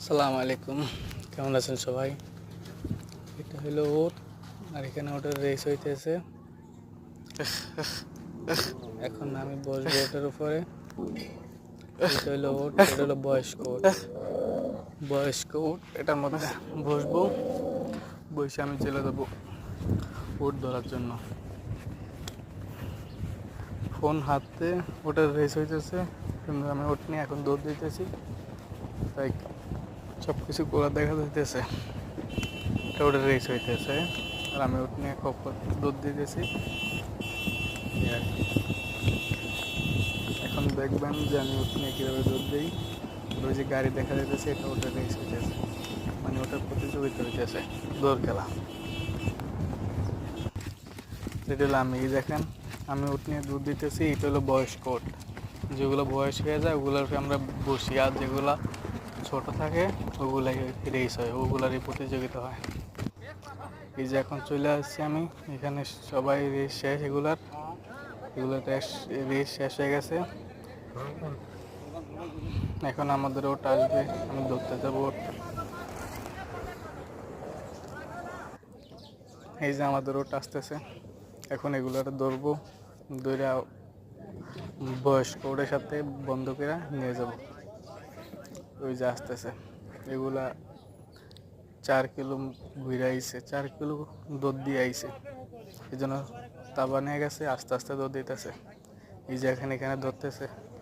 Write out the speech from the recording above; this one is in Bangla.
আসসালামু আলাইকুম, কেমন আছেন সবাই? এটা হলো ওট, আর এখানে ওটার রেস হইতেছে। এখন আমি বসবো ওটার উপরে। এটা হলো ওট, এটা হলো বয়স্ক ওট। বয়স্ক ওট, এটার মধ্যে বসবো, বসে আমি চলে যাবো ওট ধরার জন্য। ফোন হাতে ওটার রেস হইতেছে, কিন্তু আমি ওট নিয়ে এখন দৌড় দিতেছি, তাই সব কিছু করা দেখা যাইতেছে। এটা ওটার রেস হইতেছে, আর আমি ওট নিয়ে খুব দৌড় দিতেছি। এখন দেখবেন যে আমি ওট নিয়ে কীভাবে দৌড় দিই। ওই যে গাড়ি দেখা যাইতেছে, এটা ওটার রেস হইতেছে, মানে ওটার প্রতিযোগিতা হইতেছে, দৌড় খেলা। এটা হলো আমি, দেখেন আমি ওট নিয়ে দুধ দিতেছি। এটা হলো বয়স্ক ওট, যেগুলো বয়স হয়ে যায় ওগুলোকে আমরা বসি, আর যেগুলো ছোট থাকে ওগুলাই রেস হয়, ওগুলারই প্রতিযোগিতা হয়। এই যে এখন চলে আসছি আমি এখানে, সবাই রেস শেষ, এগুলোর রেস শেষ হয়ে গেছে। এখন আমাদের ওট আসবে, আমি ধরতে যাবো ওট। এই যে আমাদের ওট আসতেছে, এখন এগুলোর ধরবো, ধরে বয়স্ক ওটের সাথে বন্ধ করে নিয়ে যাব। ওই যে আসতেছে, এগুলা 4 কিলো ঘুরে আইছে, 4 কিলো দুধ দিয়ে আইছে, এই জন্য তাবা নিয়ে গেছে, আস্তে আস্তে দুধ দিতেছে। এই যে এখানে ধরতেছে।